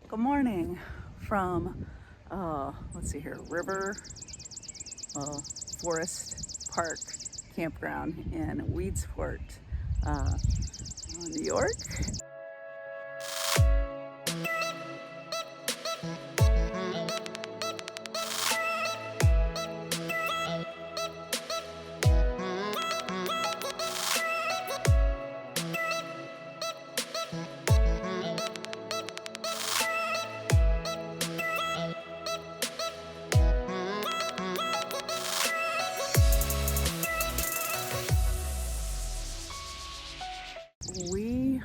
Good morning from, let's see here, River Forest Park Campground in Weedsport, New York. We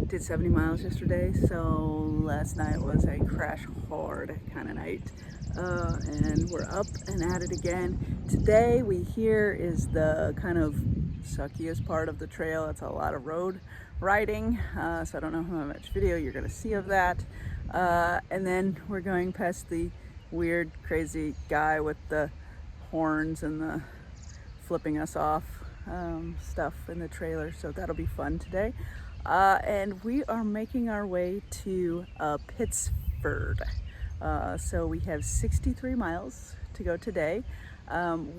did 70 miles yesterday, so last night was a crash hard kind of night, and we're up and at it again. Today we hear is the kind of suckiest part of the trail. It's a lot of road riding, so I don't know how much video you're going to see of that. And then we're going past the weird crazy guy with the horns and the flipping us off stuff in the trailer, so that'll be fun today. And we are making our way to Pittsford. So we have 63 miles to go today.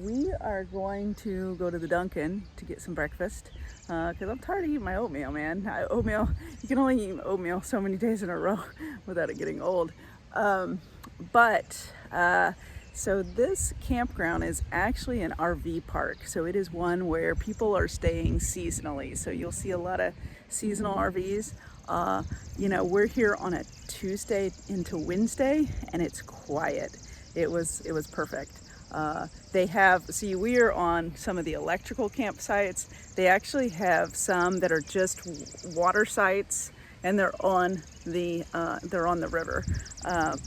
We are going to go to the Dunkin' to get some breakfast because I'm tired of eating my oatmeal, man. Oatmeal, you can only eat oatmeal so many days in a row without it getting old. So this campground is actually an RV park. So it is one where people are staying seasonally. So you'll see a lot of seasonal RVs. We're here on a Tuesday into Wednesday and it's quiet. It was perfect. We are on some of the electrical campsites. They actually have some that are just water sites, and they're on the river.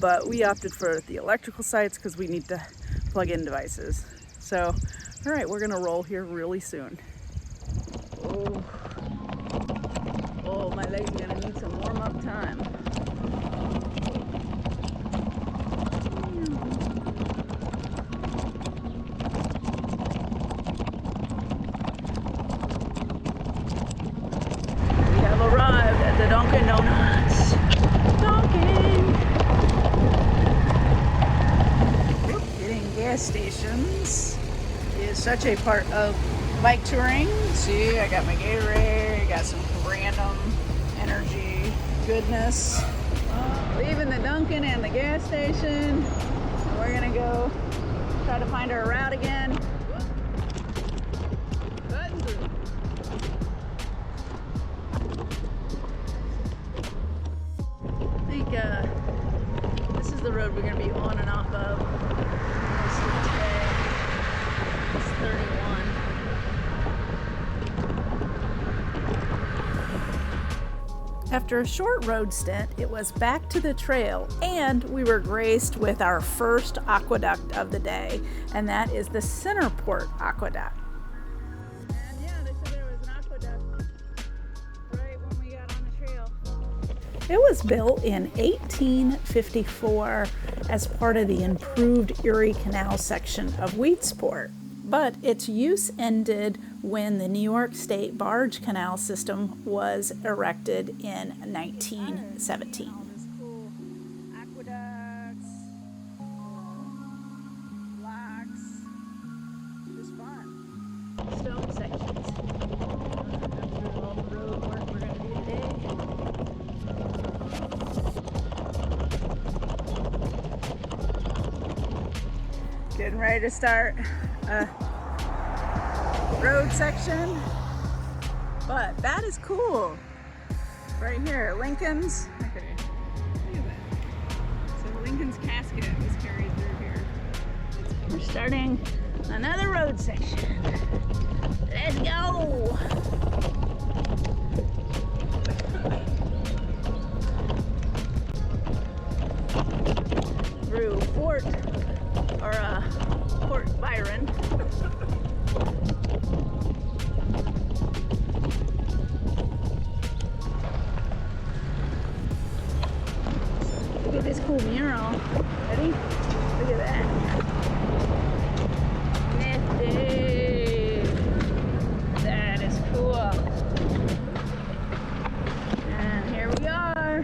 But we opted for the electrical sites because we need to plug in devices. So, all right, we're gonna roll here really soon. Oh, my leg's gonna need some warm-up time. We have arrived at the Dunkin' Donuts. Hitting gas stations is such a part of bike touring. See, I got my Gatorade, I got some random energy goodness. Leaving the Dunkin' and the gas station. We're gonna go try to find our route again. I think this is the road we're gonna be on and off of most of today. It's 31. After a short road stint, it was back to the trail, and we were graced with our first aqueduct of the day, and that is the Centerport Aqueduct. And yeah, they said there was an aqueduct right when we got on the trail. It was built in 1854 as part of the improved Erie Canal section of Weedsport, but its use ended when the New York State barge canal system was erected in 1917. Cool aqueducts, locks, just fun. Stone sections. After all the road work we're going to do today. Getting ready to start road section, but that is cool right here. Lincoln's, okay, look at that. So Lincoln's casket was carried through here. We're starting another road section. Let's go. Through Fort Byron. Look at this cool mural. Ready? Look at that. Nifty. That is cool. And here we are.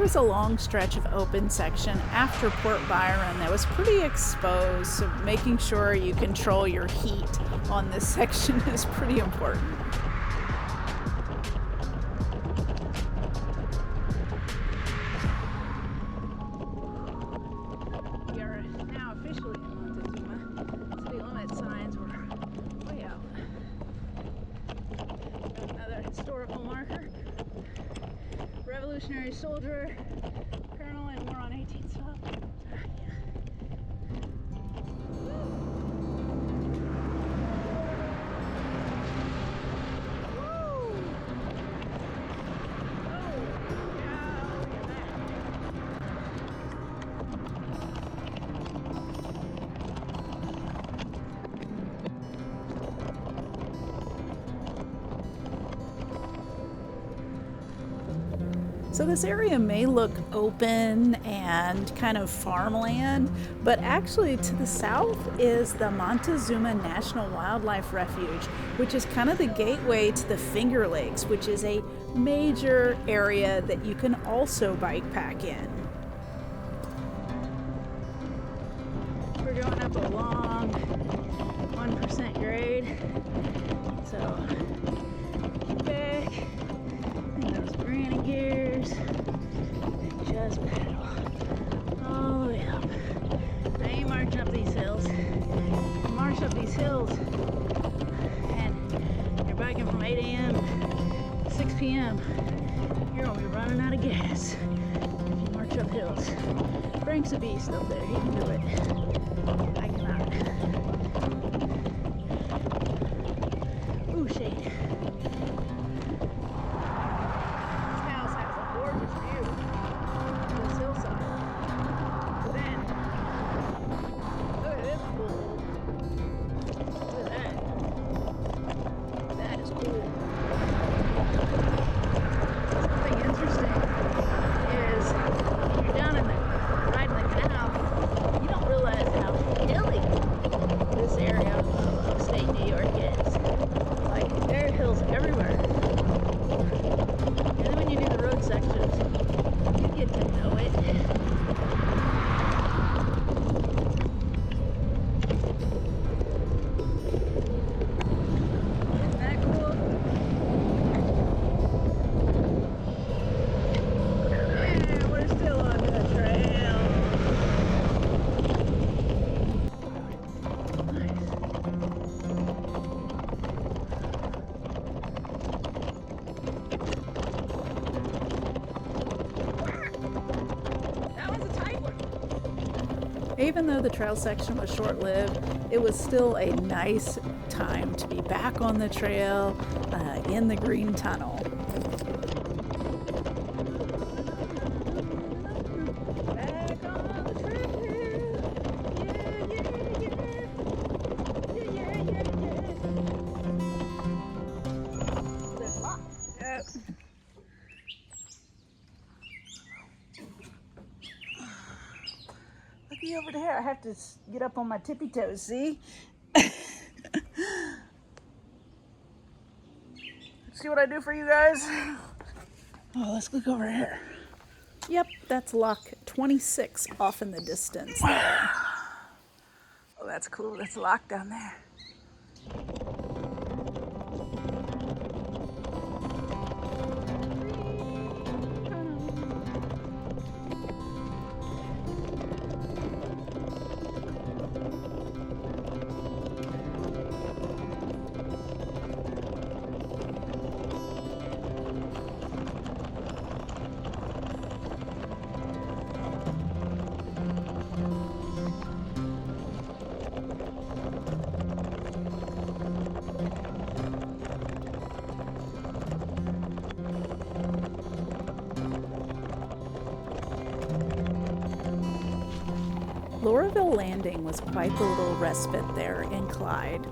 was a long stretch of open section after Port Byron that was pretty exposed, so making sure you control your heat on this section is pretty important. We are now officially in Montezuma. City limit signs were way out. Another historical marker. Revolutionary soldier, colonel, and war on 18th swap. So this area may look open and kind of farmland, but actually to the south is the Montezuma National Wildlife Refuge, which is kind of the gateway to the Finger Lakes, which is a major area that you can also bike pack in. We're going up a long 1% grade, so keep back in those granny gears and just pedal all the way up. I ain't marching up these hills. You march up these hills and you're biking from 8 a.m. to 6 p.m. You're gonna be running out of gas if you march up hills. Frank's a beast up there, he can do it. I cannot. Ooh, shade. This house has a gorgeous view to this hillside. But then, look at this pool. Look at that. That is cool. Something interesting is you're down in the riding the canal, you don't realize how hilly this area of upstate New York is. Like, there are hills everywhere. And then when you do the road sections, you get to know it. Isn't that cool? Yeah, we're still on the trail. That was a tight one. Even though the trail section was short-lived, it was still a nice time to be back on the trail in the green tunnel. Back on the trail. Yeah. There's lots. Yep. Looky over there. I have to get up on my tippy toes, see? See what I do for you guys? Oh, let's look over here. Yep, that's Lock 26 off in the distance there. Oh, that's cool. That's locked down there. Lauraville Landing was quite the little respite there in Clyde.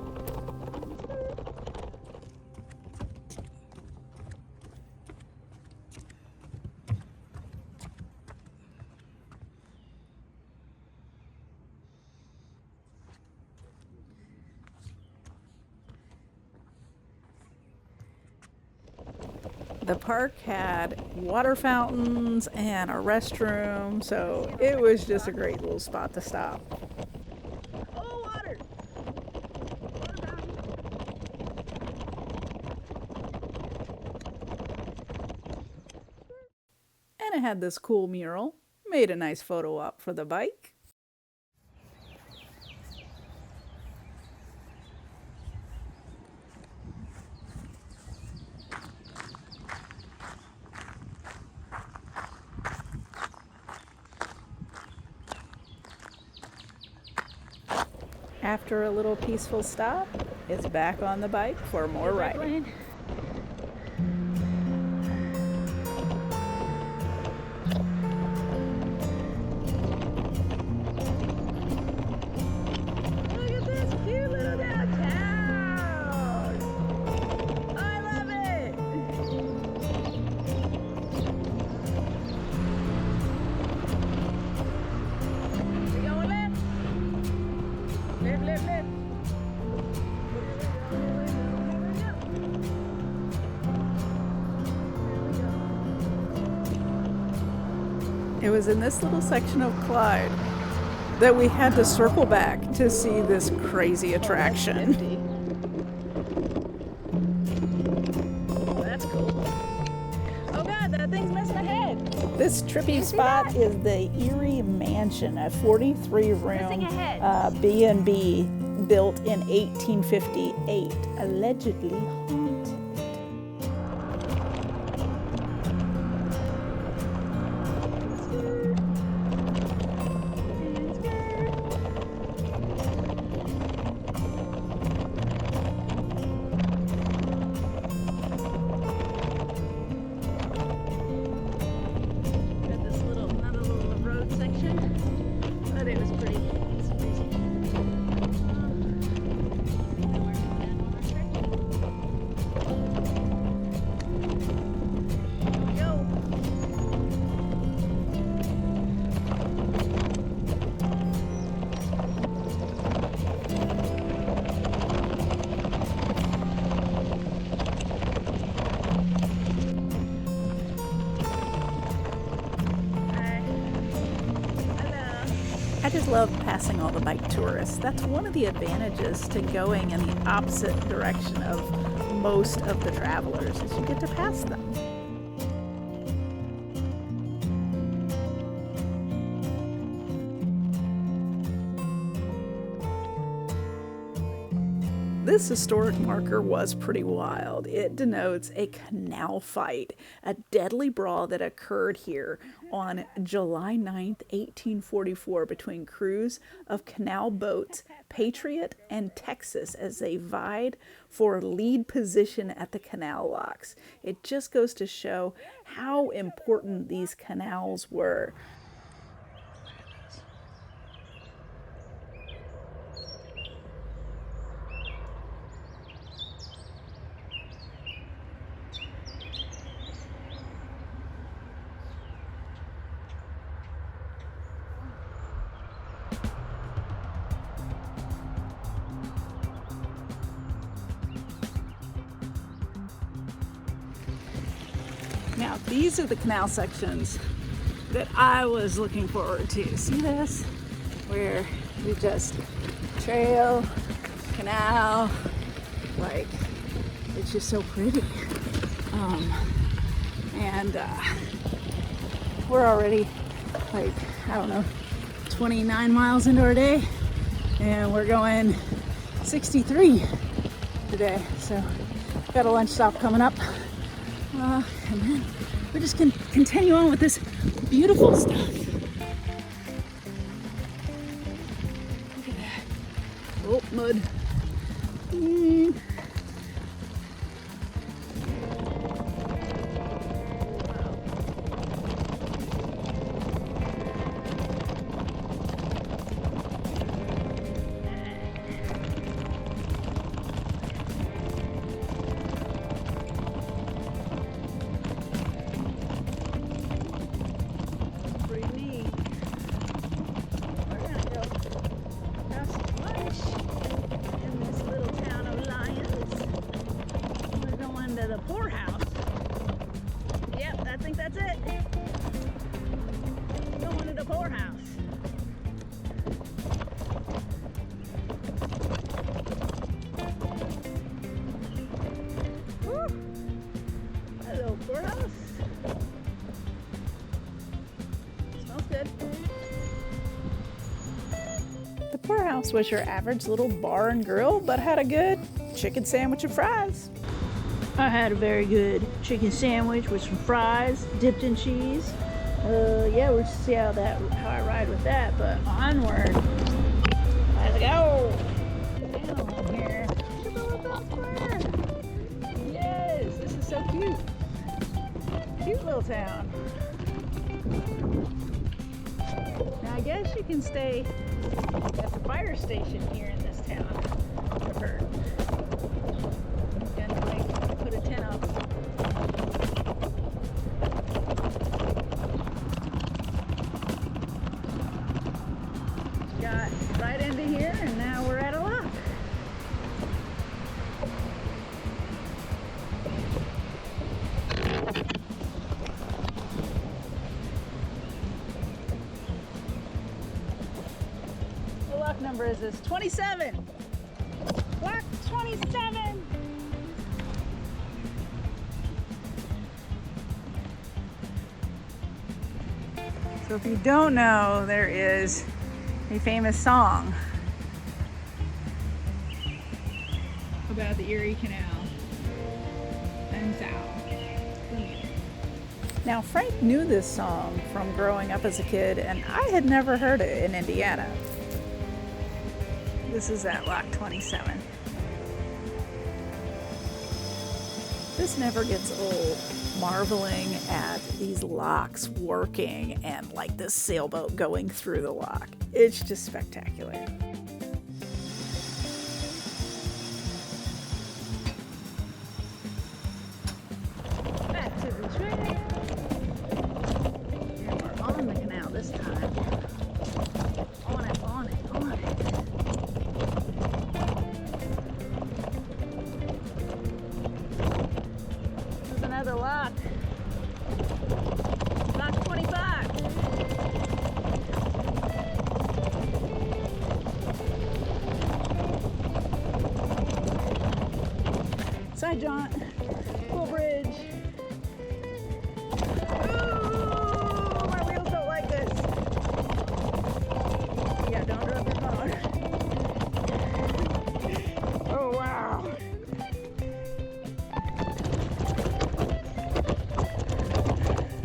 The park had water fountains and a restroom, so it was just a great little spot to stop. Oh, water! And it had this cool mural. Made a nice photo op for the bike. After a little peaceful stop, it's back on the bike for more riding. Look at this cute little downtown! I love it! We going left? Left, left, left. It was in this little section of Clyde that we had to circle back to see this crazy attraction. Oh, that's cool. Oh God, that thing's messing ahead. This trippy spot is the Erie Mansion, a 43-room B&B built in 1858, allegedly haunted. Got this another little road section, but it was pretty easy. Go. I just love passing all the bike tourists. That's one of the advantages to going in the opposite direction of most of the travelers, is you get to pass them. This historic marker was pretty wild. It denotes a canal fight, a deadly brawl that occurred here on July 9th, 1844 between crews of canal boats Patriot and Texas as they vied for lead position at the canal locks. It just goes to show how important these canals were. Now, these are the canal sections that I was looking forward to. See this? Where you just trail, canal, like, it's just so pretty. We're already, like, I don't know, 29 miles into our day, and we're going 63 today. So, got a lunch stop coming up. And then we're just gonna continue on with this beautiful stuff. Look at that. Oh, mud. In this little town of Lyons. Poorhouse was your average little bar and grill, but had a good chicken sandwich and fries. I had a very good chicken sandwich with some fries dipped in cheese. Yeah, we'll see how I ride with that, but onward. Let's go. Down here. Look at the little square. Yes, this is so cute. Cute little town. Now I guess you can stay at the fire station here in this town. I've heard. Gonna put a tent up. Got right into here, and now we're at a lock. What lock number is this? 27. Lock 27. So if you don't know, there is a famous song about the Erie Canal and south. Now Frank knew this song from growing up as a kid, and I had never heard it in Indiana. This is at Lock 27. This never gets old, marveling at these locks working and like this sailboat going through the lock. It's just spectacular. Back to the trail. And we're on the canal this time. On it, on it, on it. There's another lock. Lock 25. Side jaunt, full bridge. Ooh, my wheels don't like this. Yeah, don't drop your phone. Oh, wow.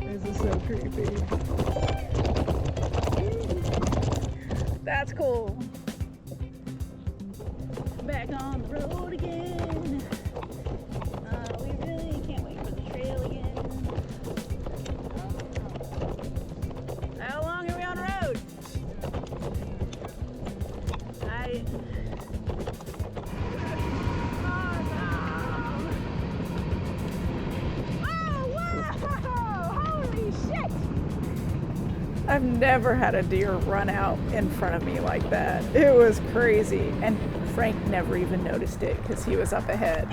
This is so creepy. That's cool. Back on the road again. We really can't wait for the trail again. How long are we on the road? Oh, wow! Holy shit! I've never had a deer run out in front of me like that. It was crazy. And Frank never even noticed it because he was up ahead.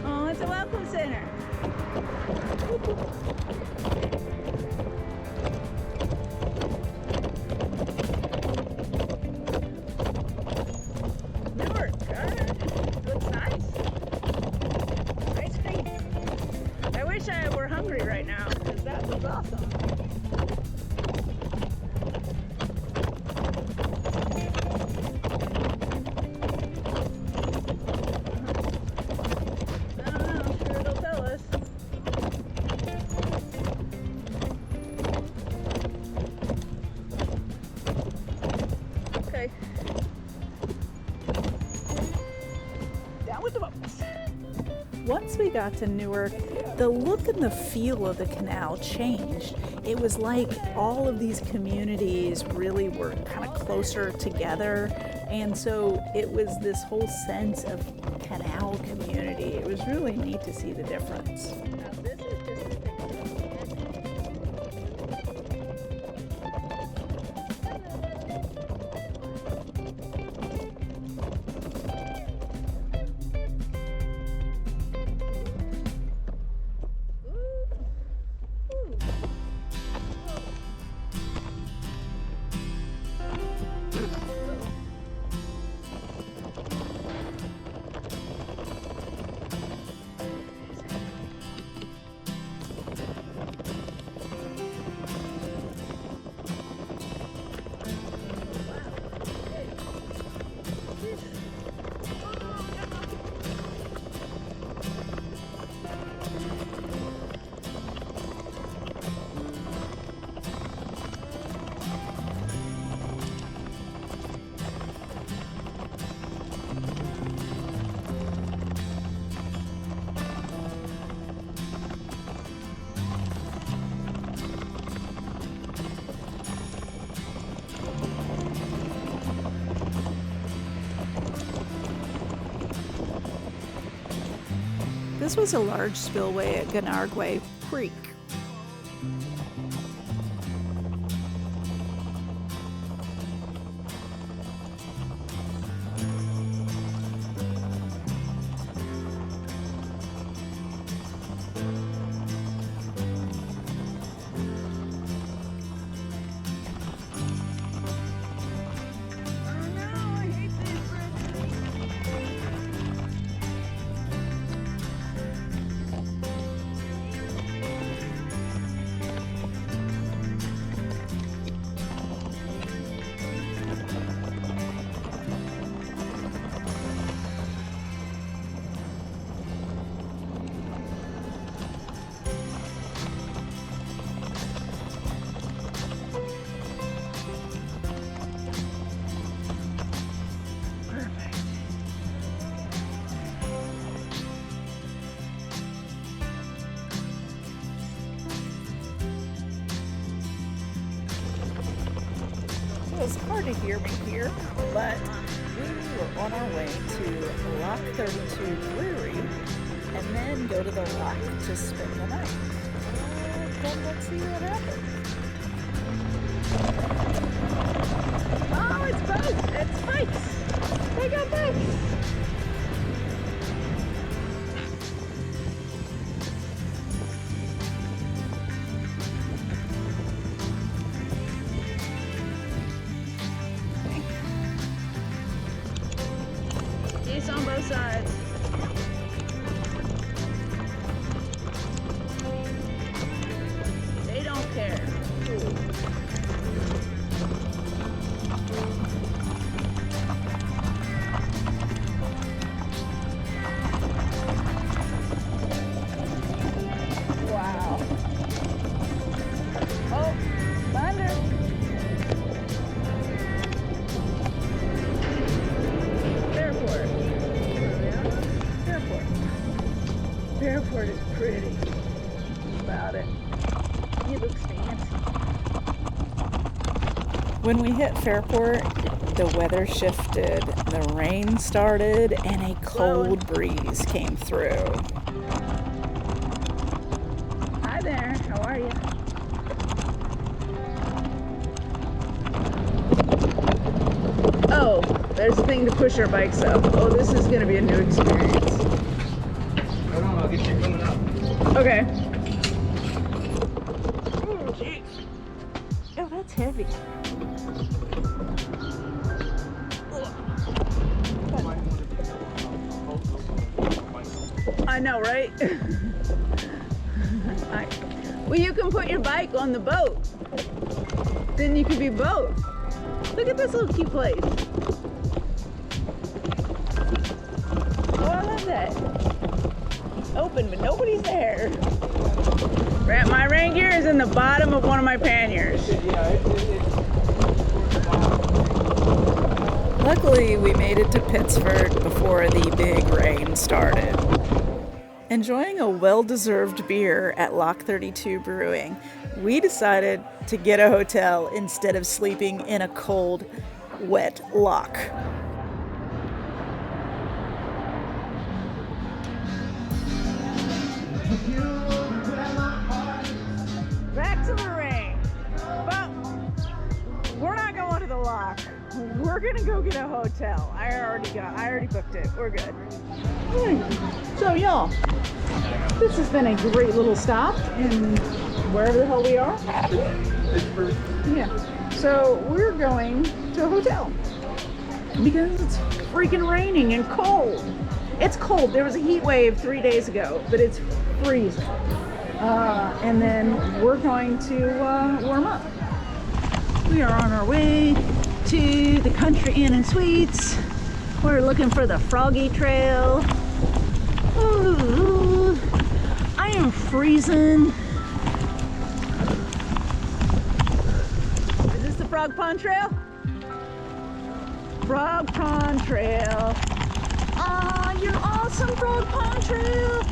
Oh, it's a welcome center. Newark, looks nice. Nice feet. I wish I were hungry right now because that was awesome. I don't know, I'm sure it'll tell us. Okay. Down with the boats. Once we got to Newark, the look and the feel of the canal changed. It was like all of these communities really were kind of closer together, and so it was this whole sense of canal community. It was really neat to see the difference. Now this is just as thick as This was a large spillway at Ganargway Creek. It's hard to hear me here, but we were on our way to Lock 32 Brewery and then go to the lock to spend the night. Then let's see what happens. Oh, it's boats! It's bikes! They got bikes! On both sides. They don't care. Wow. Oh, thunder. Fairport is pretty. Think about it. It looks fancy. When we hit Fairport, the weather shifted, the rain started, and a cold breeze came through. Hi there, how are you? Oh, there's a thing to push our bikes up. Oh, this is going to be a new experience. I'll get you coming up. Okay. Oh, jeez. Oh, that's heavy. I know, right? Well, you can put your bike on the boat. Then you can be both. Look at this little cute place. Oh, I love that. Open, but nobody's there. My rain gear is in the bottom of one of my panniers. Luckily, we made it to Pittsford before the big rain started. Enjoying a well-deserved beer at Lock 32 Brewing, we decided to get a hotel instead of sleeping in a cold, wet lock. Back to the rain. But we're not going to the lock. We're gonna go get a hotel. I already booked it. We're good. So y'all, this has been a great little stop in wherever the hell we are. Pittsford. Yeah. So we're going to a hotel because it's freaking raining and cold. It's cold. There was a heat wave 3 days ago, but it's freezing. And then we're going to warm up. We are on our way to the Country Inn and Suites. We're looking for the Froggy Trail. Ooh, I am freezing. Is this the Frog Pond Trail? Frog Pond Trail. Aw, you're awesome, Frog Pond Trail.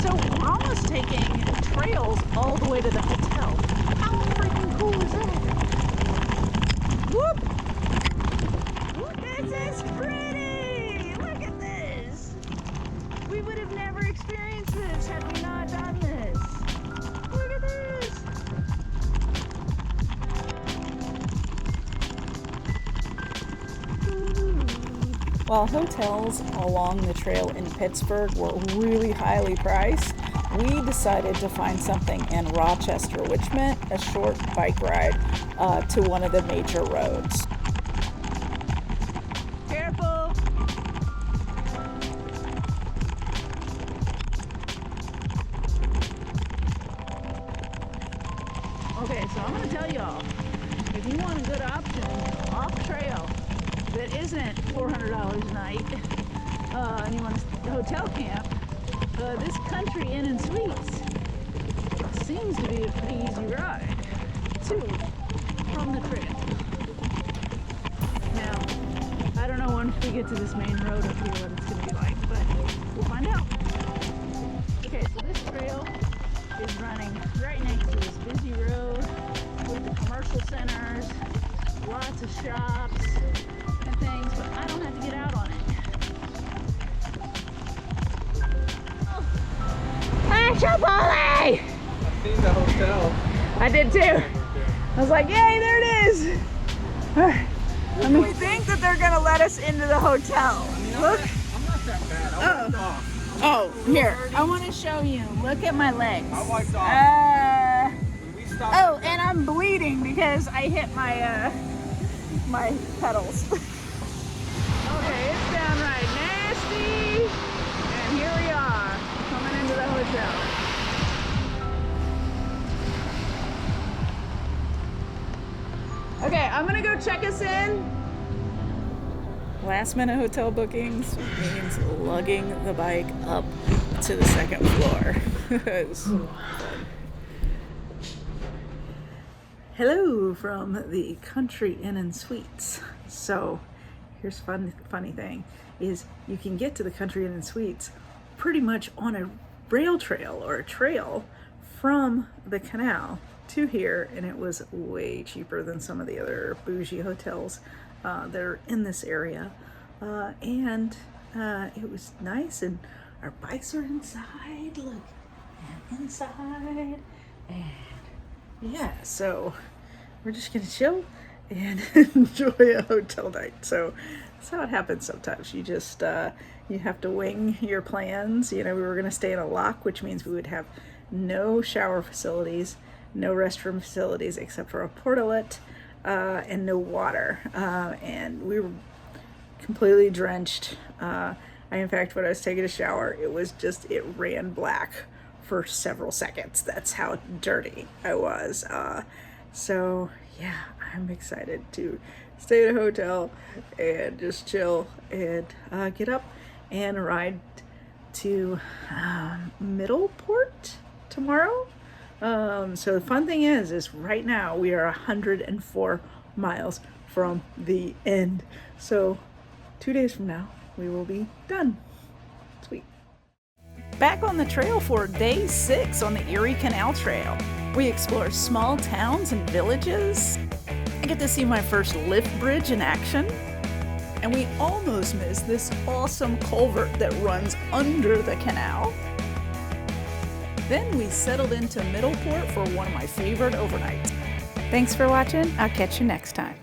So we're almost taking trails all the way to the hotel. How freaking cool is that? Whoop! This is pretty! Look at this! We would have never goodness, had we not done this? Look at this. While hotels along the trail in Pittsburgh were really highly priced, we decided to find something in Rochester, which meant a short bike ride to one of the major roads. Careful. Okay, so I'm going to tell y'all, if you want a good option off trail that isn't $400 a night, and you want a hotel camp, this Country Inn and Suites seems to be a pretty easy ride to from the trail. Now, I don't know once we get to this main road up here what it's going to be like, but we'll find out. Okay, so this trail is running right next to this busy road with the commercial centers, lots of shops and things, but I don't have to get out on it. Oh. Hi, Chipotle! I've seen the hotel. I did too. I was like, yay, there it is! Alright. We think that they're gonna let us into the hotel. Look. I'm not that bad. I wiped off. Oh, here. I want to show you. Look at my legs. I wiped off. When we stopped. Oh, and I'm bleeding because I hit my my pedals. Okay, it's downright nasty. And here we are, coming into the hotel. Okay, I'm gonna go check us in. Last minute hotel bookings means lugging the bike up to the second floor. It's so fun. Hello from the Country Inn and Suites. So here's funny thing is you can get to the Country Inn and Suites pretty much on a rail trail or a trail from the canal to here, and it was way cheaper than some of the other bougie hotels that are in this area, and it was nice, and our bikes are inside, look, and inside, and yeah, so we're just gonna chill and enjoy a hotel night. So that's how it happens sometimes. You just you have to wing your plans. You know, we were gonna stay in a lock, which means we would have no shower facilities, no restroom facilities except for a portalet, and no water, and we were completely drenched. In fact, when I was taking a shower, it ran black for several seconds. That's how dirty I was. So yeah, I'm excited to stay at a hotel and just chill and get up and ride to Middleport tomorrow. So the fun thing is right now we are 104 miles from the end. So 2 days from now, we will be done. Sweet. Back on the trail for day 6 on the Erie Canal Trail. We explore small towns and villages. I get to see my first lift bridge in action. And we almost missed this awesome culvert that runs under the canal. Then we settled into Middleport for one of my favorite overnights. Thanks for watching. I'll catch you next time.